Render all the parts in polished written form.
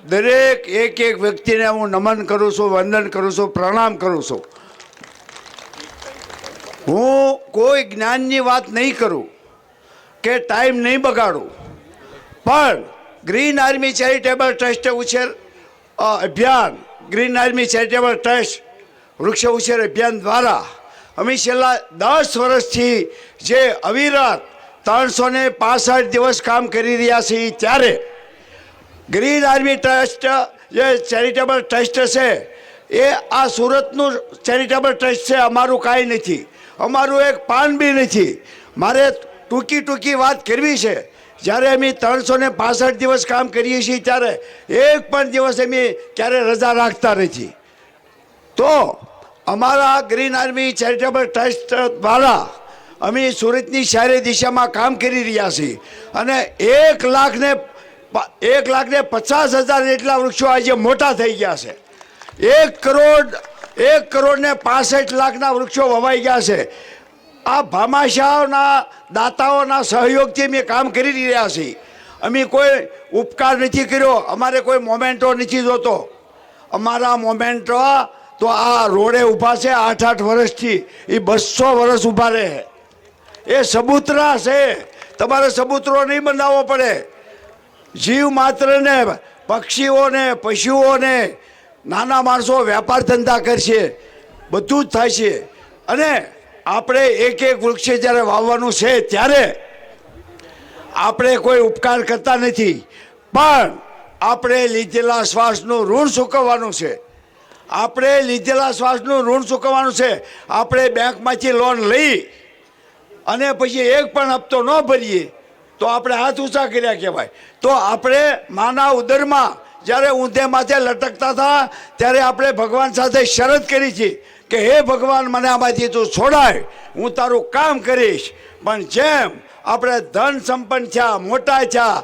દરેક એક વ્યક્તિને હું નમન કરું છું, વંદન કરું છું, પ્રણામ કરું છું. હું કોઈ જ્ઞાનની વાત નહીં કરું કે ટાઈમ નહીં બગાડું, પણ ગ્રીન આર્મી ચેરિટેબલ ટ્રસ્ટ ઉછેર અભિયાન, ગ્રીન આર્મી ચેરિટેબલ ટ્રસ્ટ વૃક્ષ ઉછેર અભિયાન દ્વારા અમે છેલ્લા 10 વર્ષથી જે અવિરત 365 દિવસ કામ કરી રહ્યા છીએ, ત્યારે ગ્રીન આર્મી ટ્રસ્ટ જે ચેરિટેબલ ટ્રસ્ટ છે એ આ સુરતનું ચેરિટેબલ ટ્રસ્ટ છે. અમારું કાંઈ નથી, અમારું એક પાન બી નથી. મારે ટૂંકી વાત કરવી છે. જ્યારે અમે 365 દિવસ કામ કરીએ છીએ ત્યારે એક પણ દિવસ અમે ક્યારે રજા રાખતા નથી. તો અમારા ગ્રીન આર્મી ચેરિટેબલ ટ્રસ્ટ દ્વારા અમે સુરતની શહેરી દિશામાં કામ કરી રહ્યા છીએ અને 1,50,000 જેટલા વૃક્ષો આજે મોટા થઈ ગયા છે. 1,65,00,000 વૃક્ષો વવાઈ ગયા છે. આ ભામાશાહના દાતાઓના સહયોગથી અમે કામ કરી રહ્યા છીએ. અમે કોઈ ઉપકાર નથી કર્યો, અમારે કોઈ મોમેન્ટો નથી જોતો. અમારા મોમેન્ટો તો આ રોડે ઊભા છે 8 વર્ષથી, એ 200 વર્ષ ઊભા રહે. એ સબૂતરા છે, તમારે સબૂતરો નહીં બનાવવો પડે. જીવ માત્રને, પક્ષીઓને, પશુઓને, નાના માણસો વેપાર ધંધા કરશે, બધું જ થાય છે. અને આપણે એક વૃક્ષ જ્યારે વાવવાનું છે ત્યારે આપણે કોઈ ઉપકાર કરતા નથી, પણ આપણે લીધેલા શ્વાસનું ઋણ ચૂકવવાનું છે. આપણે લીધેલા શ્વાસનું ઋણ ચૂકવવાનું છે. આપણે બેંકમાંથી લોન લઈ અને પછી એક પણ હપ્તો ન ભરીએ તો આપણે હાથ ઊંચા કર્યા કહેવાય. તો આપણે માના ઉદરમાં જ્યારે ઊંધે માથે લટકતા હતા ત્યારે આપણે ભગવાન સાથે શરત કરી છે કે હે ભગવાન, મને આમાંથી તું છોડાય, હું તારું કામ કરીશ. પણ જેમ આપણે ધન સંપન્ન થયા, મોટા થયા,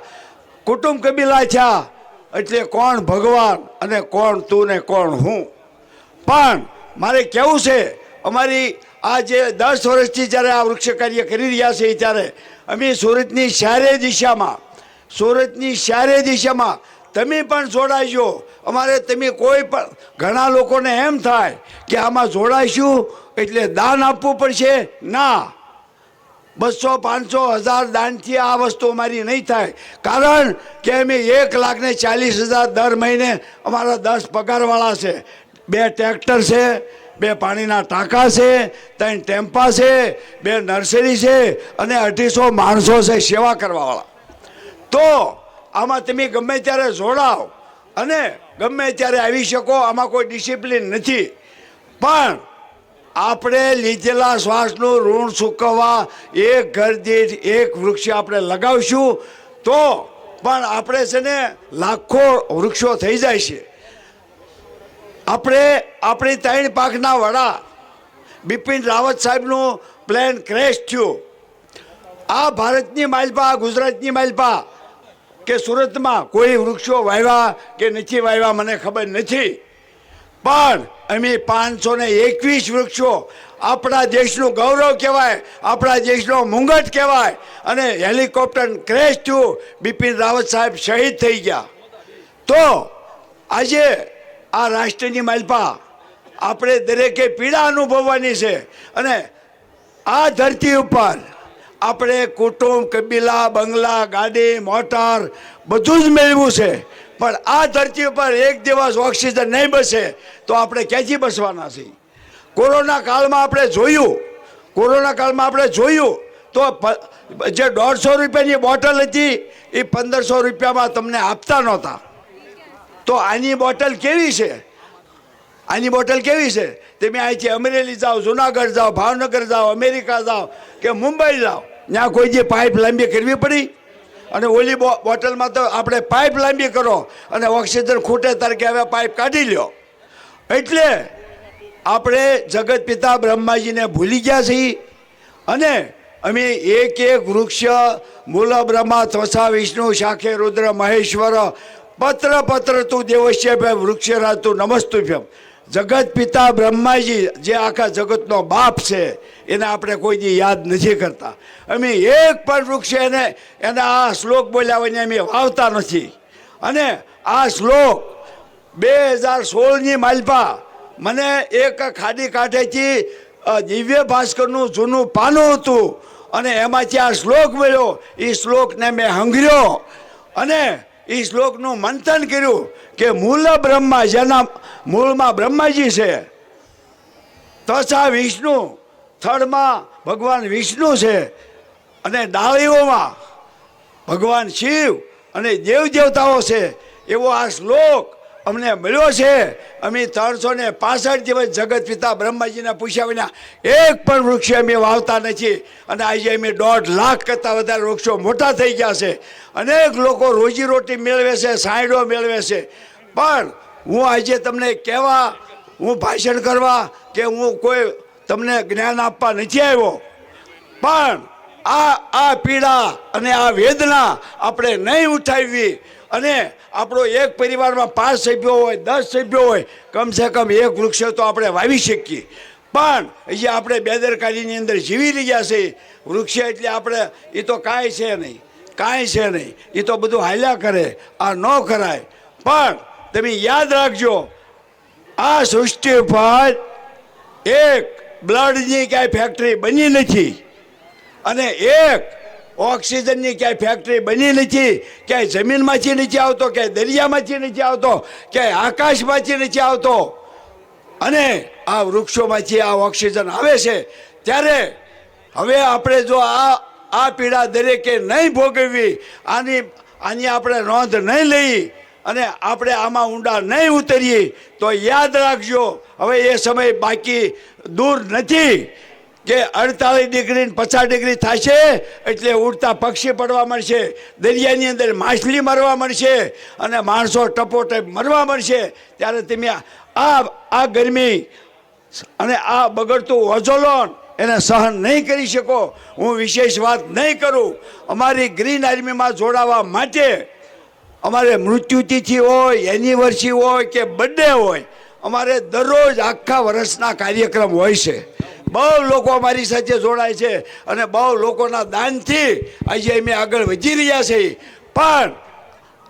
કુટુંબ કબીલા થયા, એટલે કોણ ભગવાન અને કોણ તું ને કોણ હું. પણ મારે કહેવું છે, અમારી આ જે 10 વર્ષથી જ્યારે આ વૃક્ષ કાર્ય કરી રહ્યા છે ત્યારે અમે સુરતની શહેરી દિશામાં તમે પણ જોડાઈજો. અમારે તમે કોઈ પણ, ઘણા લોકોને એમ થાય કે આમાં જોડાઈશું એટલે દાન આપવું પડશે. ના, 200, 500, 1000 દાનથી આ વસ્તુ અમારી નહીં થાય. કારણ કે અમે 1,40,000 દર મહિને અમારા 10 પગારવાળા છે, 2 ટ્રેક્ટર છે, 2 પાણીના ટાંકા છે, 3 ટેમ્પા છે, 2 નર્સરી છે અને 250 માણસો છે સેવા કરવાવાળા. તો આમાં તમે ગમે ત્યારે જોડાઓ અને ગમે ત્યારે આવી શકો. આમાં કોઈ ડિસિપ્લિન નથી, પણ આપણે લીધેલા શ્વાસનું ઋણ ચૂકવવા એક ઘર દીઠ 1 વૃક્ષ આપણે લગાવશું તો પણ આપણે છે ને લાખો વૃક્ષો થઈ જાય છે. આપણે આપણી 3 પાંખના વડા બિપિન રાવત સાહેબનું પ્લેન ક્રેશ થયું. આ ભારતની માલપા, ગુજરાતની માલપા કે સુરતમાં કોઈ વૃક્ષો વાવ્યા કે નથી વાવ્યા મને ખબર નથી, પણ અમે 521 વૃક્ષો, આપણા દેશનું ગૌરવ કહેવાય, આપણા દેશનો મુંગટ કહેવાય. અને હેલિકોપ્ટર ક્રેશ થયું, બિપિન રાવત સાહેબ શહીદ થઈ ગયા. તો આજે આ રાષ્ટ્રની માલપા આપણે દરેકે પીડા અનુભવવાની છે. અને આ ધરતી ઉપર આપણે કુટુંબ, કબીલા, બંગલા, ગાડી, મોટર બધું જ મેળવ્યું છે, પણ આ ધરતી ઉપર એક દિવસ ઓક્સિજન નહીં બસે તો આપણે ક્યાંથી બસવાના છીએ? કોરોના કાળમાં આપણે જોયું તો જે 150 રૂપિયાની બોટલ હતી એ 1500 રૂપિયામાં તમને આપતા નહોતા. તો આની બોટલ કેવી છે? તમે અહીંથી અમરેલી જાઓ, જુનાગઢ જાઓ, ભાવનગર જાઓ, અમેરિકા જાઓ કે મુંબઈ જાઓ, ત્યાં કોઈ જે પાઇપ લાંબી કરવી પડી? અને ઓલી બોટલમાં તો આપણે પાઇપ લાંબી કરો અને ઓક્સિજન ખૂટે ત્યારે કે હવે પાઇપ કાઢી લ્યો. એટલે આપણે જગત પિતા બ્રહ્માજીને ભૂલી ગયા છીએ. અને અમે એક વૃક્ષ મૂલ બ્રહ્મા ત્વચા વિષ્ણુ શાખે રુદ્ર મહેશ્વર પત્ર તું દેવસ્ય વૃક્ષરાજ તું નમસ્તુભ્યમ. જગત પિતા બ્રહ્માજી જે આખા જગતનો બાપ છે એને આપણે કોઈ દી યાદ નથી કરતા. અમે એક પણ વૃક્ષ એને આ શ્લોક બોલ્યા હોય અમે વાવતા નથી. અને આ શ્લોક 2016ની માલપા મને એક ખાડી કાંઠેથી દિવ્ય ભાસ્કરનું જૂનું પાનું હતું અને એમાંથી આ શ્લોક મળ્યો. એ શ્લોકને મેં હંગર્યો અને એ શ્લોકનું મંથન કર્યું કે મૂળ બ્રહ્મા, જેના મૂળમાં બ્રહ્માજી છે, તથા વિષ્ણુ, થડમાં ભગવાન વિષ્ણુ છે, અને ડાળીઓમાં ભગવાન શિવ અને દેવ દેવતાઓ છે. એવો આ શ્લોક અમને મળ્યો છે. અમે 365 દિવસ જગત પિતા બ્રહ્માજીને પૂછ્યા વિના એક પણ વૃક્ષ અમે વાવતા નથી. અને આજે અમે 1.5 લાખ કરતાં વધારે વૃક્ષો મોટા થઈ ગયા છે. અનેક લોકો રોજીરોટી મેળવે છે, સાયડો મેળવે છે. પણ હું આજે તમને કહેવા, હું ભાષણ કરવા કે હું કોઈ તમને જ્ઞાન આપવા નથી આવ્યો. પણ આ પીડા અને આ વેદના આપણે નહીં ઉઠાવવી અને આપણો એક પરિવારમાં 5 સભ્યો હોય, 10 સભ્યો હોય, કમસે કમ એક વૃક્ષ તો આપણે વાવી શકીએ. પણ અહીંયા આપણે બેદરકારીની અંદર જીવી રહ્યા છીએ. વૃક્ષ એટલે આપણે એ તો કાંઈ છે નહીં, કાંઈ છે નહીં, એ તો બધું હાલ્યા કરે. આ ન કરાય. પણ તમે યાદ રાખજો, આ સૃષ્ટિ પર એક બ્લડની ક્યાંય ફેક્ટરી બની નથી અને એક ઓક્સિજનની ક્યાંય ફેક્ટરી બની નથી. ક્યાંય જમીનમાંથી નથી આવતો, ક્યાંય દરિયામાંથી નથી આવતો, ક્યાંય આકાશમાંથી નથી આવતો. અને આ વૃક્ષોમાંથી આ ઓક્સિજન આવે છે. ત્યારે હવે આપણે જો આ પીડા દરેકે નહીં ભોગવવી, આની આપણે નોંધ નહીં લઈ અને આપણે આમાં ઊંડા નહીં ઉતરીએ તો યાદ રાખજો, હવે એ સમય બાકી દૂર નથી કે 48 ડિગ્રી 50 ડિગ્રી થશે એટલે ઉડતા પક્ષી પડવા મળશે, દરિયાની અંદર માછલી મરવા મળશે અને માણસો ટપોટપ મરવા મળશે. ત્યારે તમે આ ગરમી અને આ બગડતું ઓઝોન એને સહન નહીં કરી શકો. હું વિશેષ વાત નહીં કરું. અમારી ગ્રીન આર્મીમાં જોડાવા માટે અમારે મૃત્યુતિથિ હોય, એનિવર્સરી હોય કે બર્થડે હોય, અમારે દરરોજ આખા વર્ષના કાર્યક્રમ હોય છે. બહુ લોકો અમારી સાથે જોડાય છે અને બહુ લોકોના દાનથી આજે અમે આગળ વધી રહ્યા છીએ. પણ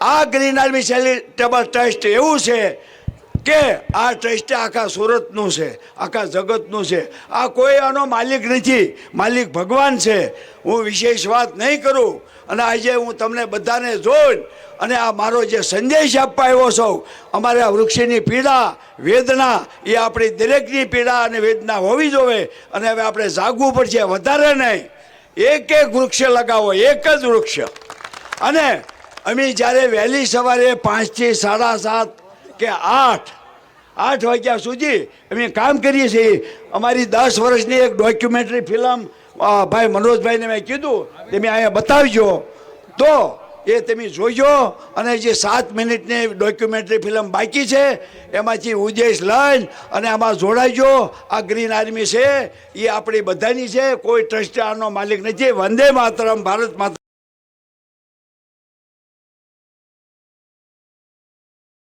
આ ગ્રીન આર્મી ચેરિટેબલ ટ્રસ્ટ એવું છે કે આ ટ્રસ્ટ આખા સુરતનું છે, આખા જગતનું છે. આ કોઈ આનો માલિક નથી, માલિક ભગવાન છે. હું વિશેષ વાત નહીં કરું. અને આજે હું તમને બધાને જોઈ અને આ મારો જે સંદેશ આપવા આવ્યો છું, અમારે આ વૃક્ષની પીડા વેદના એ આપણી દરેકની પીડા અને વેદના હોવી જોઈએ. અને હવે આપણે જાગવું પડશે, વધારે નહીં. એક વૃક્ષ લગાવો, એક જ વૃક્ષ. અને અમે જ્યારે વહેલી સવારે 5 થી 7:30 કે 8 વાગ્યા સુધી અમે કામ કરીએ છીએ. અમારી 10 વર્ષની એક ડોક્યુમેન્ટરી ફિલ્મ ભાઈ મનોજભાઈને મેં કીધું તમે અહીંયા બતાવજો, તો એ તમે જોજો. અને જે 7 મિનિટની ડોક્યુમેન્ટરી ફિલ્મ બાકી છે એમાંથી ઉદ્દેશ લઈને અને આમાં જોડાઈજો. આ ગ્રીન આર્મી છે એ આપણી બધાની છે, કોઈ ટ્રસ્ટ આનો માલિક નથી. વંદે માતરમ, ભારત માતા.